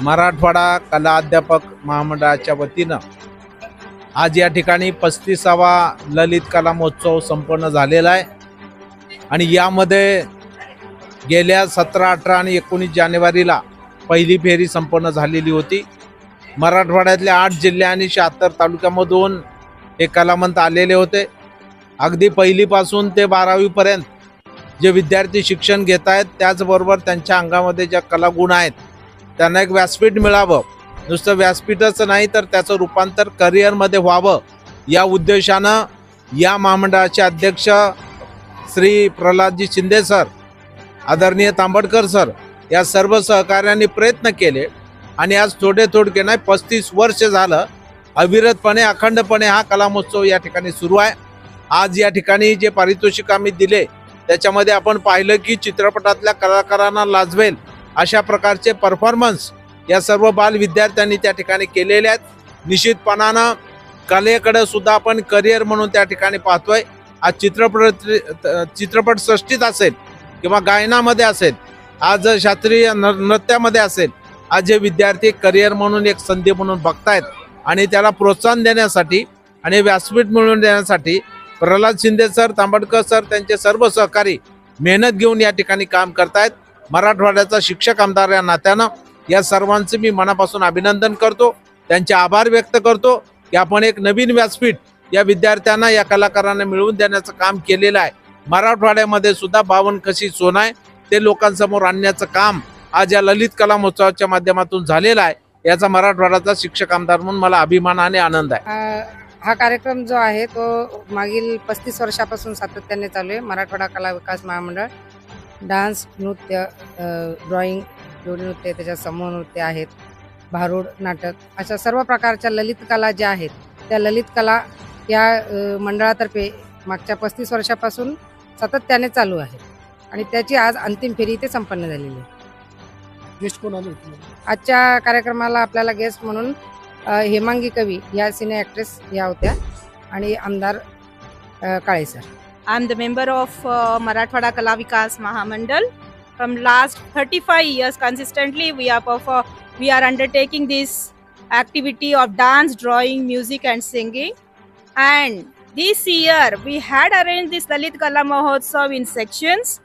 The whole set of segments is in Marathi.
मराठवाडा कला अध्यापक महामंडळाच्या वतीनं आज या ठिकाणी 35वा ललित कला महोत्सव संपन्न झालेला आहे आणि यामध्ये गेल्या 17, 18 आणि 19 जानेवारीला पहिली फेरी संपन्न झालेली होती। मराठवाड्यातल्या 8 जिल्हे आणि 76 तालुक्यामधून हे कलावंत आलेले होते। अगदी पहिलीपासून ते 12वी पर्यंत जे विद्यार्थी शिक्षण घेत आहेत त्याचबरोबर त्यांच्या अंगामध्ये ज्या कलागुण आहेत त्यांना एक व्यासपीठ मिळावं, नुसतं व्यासपीठच नाही तर त्याचं रूपांतर करिअरमध्ये व्हावं या उद्देशानं या महामंडळाचे अध्यक्ष श्री प्रल्हादजी शिंदे सर, आदरणीय तांबडकर सर या सर्व सहकार्यांनी प्रयत्न केले आणि आज थोडके नाही 35 वर्ष झालं अविरतपणे अखंडपणे हा कला महोत्सव या ठिकाणी सुरू आहे। आज या ठिकाणी जे पारितोषिक आम्ही दिले त्याच्यामध्ये आपण पाहिलं की चित्रपटातल्या कलाकारांना लाजवेल अशा प्रकारचे परफॉर्मन्स या सर्व बाल विद्यार्थ्यांनी त्या ठिकाणी केलेले आहेत। निश्चितपणानं कलेकडे सुद्धा आपण करिअर म्हणून त्या ठिकाणी पाहतोय। आज चित्रपट सृष्टीत असेल किंवा गायनामध्ये असेल, आज शास्त्रीय नृत्यामध्ये असेल, आज जे विद्यार्थी करिअर म्हणून एक संधी म्हणून बघतायत आणि त्याला प्रोत्साहन देण्यासाठी आणि व्यासपीठ मिळवून देण्यासाठी प्रल्हाद शिंदे सर, तांबडकर सर त्यांचे सर्व सहकारी मेहनत घेऊन या ठिकाणी काम करतायत। मराठवाड्याचा शिक्षक आमदार या नात्यानं या सर्वांचे मी मनापासून अभिनंदन करतो, त्यांचे आभार व्यक्त करतो की आपण एक नवीन व्यासपीठ या विद्यार्थ्यांना या कलाकारांना मिळवून देण्याचं काम केलेलं आहे। मराठवाड्यामध्ये सुद्धा 52 कशी सोन आहे ते लोकांसमोर आणण्याचं काम आज या ललित कला महोत्सवाच्या माध्यमातून झालेलं आहे। याचा मराठवाड्याचा शिक्षक आमदार म्हणून मला अभिमान आणि आनंद आहे। हा कार्यक्रम जो आहे तो मागील 35 वर्षापासून सातत्याने चालू आहे। मराठवाडा कला विकास महामंडळ डान्स, नृत्य, ड्रॉइंग, जोडी नृत्य, त्याच्यात समूह नृत्य आहेत, भारूड, नाटक अशा सर्व प्रकारच्या ललित कला ज्या आहेत त्या ललित कला या मंडळातर्फे मागच्या 35 वर्षापासून सातत्याने चालू आहे आणि त्याची आज अंतिम फेरी इथे संपन्न झालेली आहे। गेस्ट कोण आले होते? आजच्या कार्यक्रमाला आपल्याला गेस्ट म्हणून हेमांगी कवी या सिने ॲक्ट्रेस या होत्या आणि आमदार काळे sir. I am the member of Marathwada Kala Vikas Mahamandal. From last 35 years consistently we are undertaking this activity of dance, drawing, music and singing. And this year we had arranged this Lalit Kala Mahotsav in sections.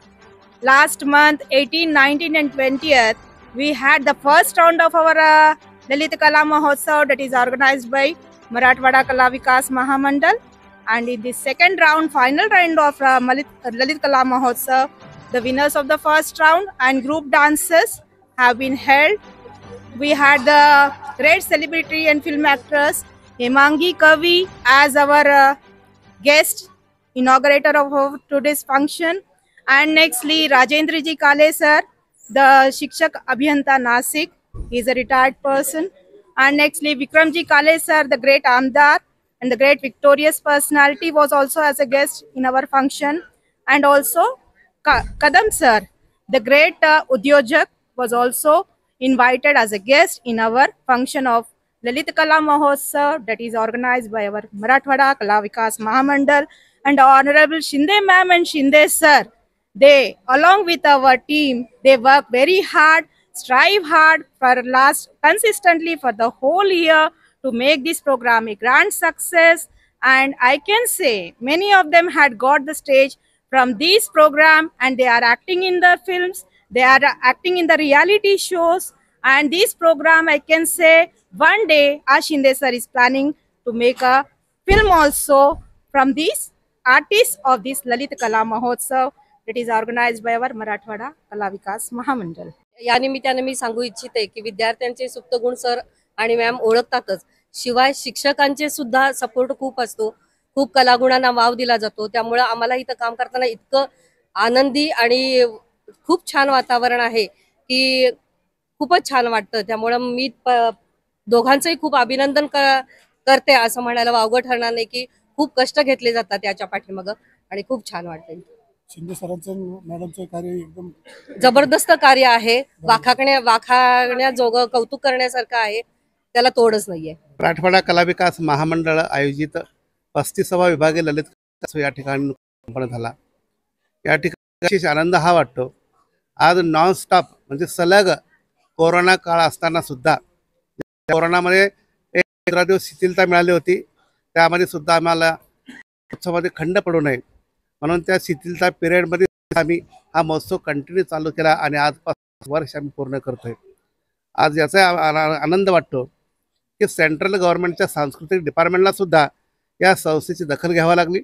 Last month 18, 19 and 20th we had the first round of our Lalit Kala Mahotsav that is organized by Marathwada Kala Vikas Mahamandal. And in the second round, final round of Lalit Kala Mahotsav, the winners of the first round and group dances have been held. We had the great celebrity and film actress Hemangi Kavi as our guest inaugurator of today's function. And nextly, Rajendra Ji Kale sir, the Shikshak Abhiyanta Nasik, he is a retired person. And nextly, Vikram Ji Kale sir, the great Amdar and the great victorious personality was also as a guest in our function. And also Kadam sir, the great Udyojak was also invited as a guest in our function of Lalit Kala Mahotsav that is organized by our Marathwada Kala Vikas Mahamandal. And Honorable Shinde ma'am and Shinde sir, they along with our team, they work very hard, strive hard for consistently for the whole year to make this program a grand success. And I can say many of them had got the stage from this program and they are acting in the films, they are acting in the reality shows. And this program, I can say one day Ashinde sir is planning to make a film also from these artists of this Lalit Kala Mahotsav that is organized by our Marathwada Kala Vikas Mahamandal. या निमित्ताने मी सांगू इच्छिते की विद्यार्थ्यांचे सुप्त गुण सर आणि मॅम ओळखतातच, शिवाय शिक्षकांचे सुद्धा सपोर्ट खूप असतो, खूप कलागुणांना वाव दिला जातो। त्यामुळे आम्हाला इथं काम करताना इतकं आनंदी आणि खूप छान वातावरण आहे की खूपच छान वाटतं। त्यामुळे मी दोघांचंही खूप अभिनंदन करते असं म्हणायला वावगं ठरणार नाही की खूप कष्ट घेतले जातात त्याच्या पाठीमागं आणि खूप छान वाटतं। शिंदे सरांचं मॅडमचं कार्य एकदम जबरदस्त कार्य आहे, वाखाणण्याजोगं कौतुक करण्यासारखं आहे, त्याला तोडच नाहीये। मराठवाडा कला विकास महामंडळ आयोजित 35वा विभागीय ललित कला या ठिकाणी संपन्न झाला। या ठिकाणी आनंद हा वाटतो आज नॉन स्टॉप म्हणजे सलग कोरोना काळ असताना सुद्धा कोरोनामध्ये एक 15 दिवस शिथिलता मिळाली होती, त्यामध्ये सुद्धा आम्हाला उत्सवामध्ये खंड पडू नये म्हणून त्या शिथिलता पिरियडमध्ये आम्ही हा महोत्सव कंटिन्यू चालू केला आणि आजपासून वर्ष आम्ही पूर्ण करतोय. आज याचा आनंद वाटतो की सेंट्रल गव्हर्नमेंटच्या सांस्कृतिक डिपार्टमेंटला सुद्धा या संस्थेची दखल घ्यावी लागली.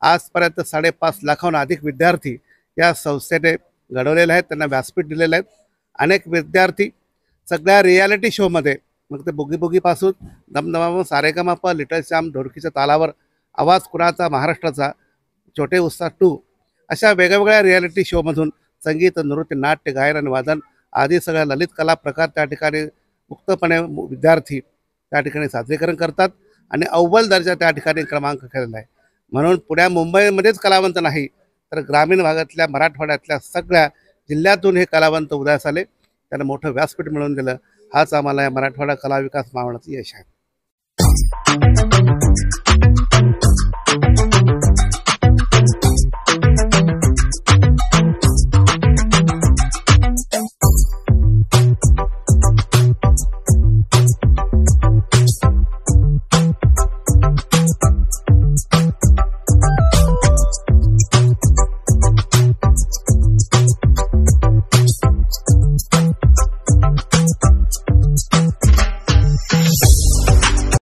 आजपर्यंत 5.5 लाखाहून अधिक विद्यार्थी या संस्थेने घडवलेले आहेत, त्यांना व्यासपीठ दिलेलं आहेत. अनेक विद्यार्थी सगळ्या रियालिटी शोमध्ये, मग ते बुगी बुगीपासून दमदमा, सारेगमप, लिटल श्याम, ढोलकीच्या तालावर, आवाज कुणाचा महाराष्ट्राचा, छोटे उस्ताद 2 अशा वेगवेगळ्या रियालिटी शोमधून संगीत, नृत्य, नाट्य, गायन आणि वादन आदी सगळ्या ललित कला प्रकार त्या ठिकाणी मुक्तपणे विद्यार्थी त्या ठिकाणी सादरीकरण करतात आणि अव्वल दर्जा त्या ठिकाणी क्रमांक केलेला आहे. म्हणून पुण्या मुंबईमध्येच कलावंत नाही तर ग्रामीण भागातल्या मराठवाड्यातल्या सगळ्या जिल्ह्यातून हे कलावंत उदयास आले, त्यांना मोठं व्यासपीठ मिळवून दिलं. हाच आम्हाला या मराठवाडा कला विकास महामंडळाचं यश आहे.